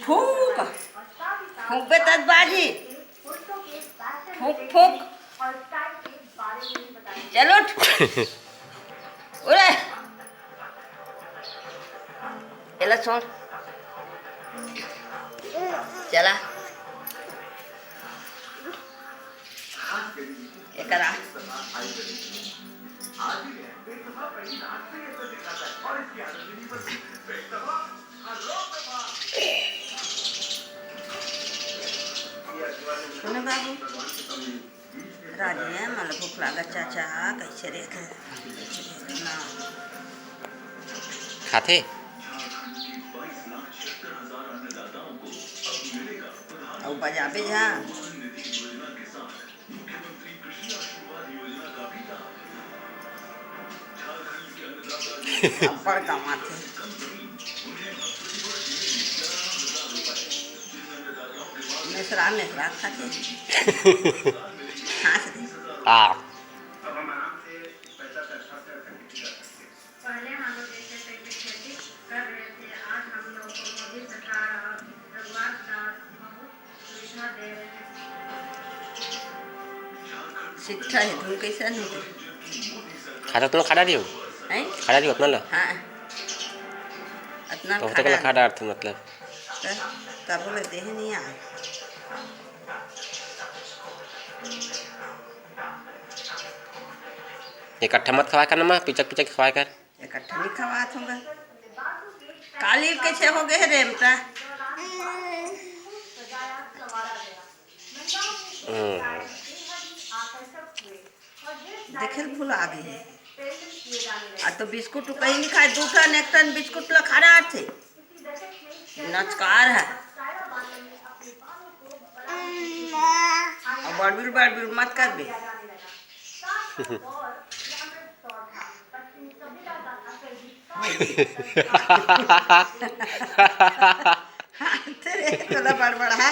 फूक फूक बे तजबाजी, फूक फूक, चल उठ उरे चला छोड़ चला ये करा सुनो बाबू राजी है मला भूक लागत चाचा कैसे रे ना खाते और बजाबे जा अब्बड़ कमाते मिश्रा मिश्रा खाते हाँ से पहले हम लोग जैसे तैसे खेती कर रहे थे, आज हम लोग को मोदी सरकार और भगवान का बहुत सुविधा दे रहे हैं। शिक्षा है तुम कैसे नहीं थे खाता तुम खाड़ा दियो हैं खाड़ा दियो अपना ला हाँ इतना तो तक ला खाड़ा अर्थ मतलब तब बोले देह नहीं आए इकट्ठा मत खवाया कर ना माँ पिचक पिचक खवाया कर इकट्ठा नहीं खवा दूंगा काली कैसे हो गए रे बेटा देखे फूल आ गई है आ तो बिस्कुट कहीं नहीं खाए दूटा नेक्टन बिस्कुट ला खा रहा थे नचकार है और बड़बिल मत कर बे तेरे थोड़ा बड़बड़ा है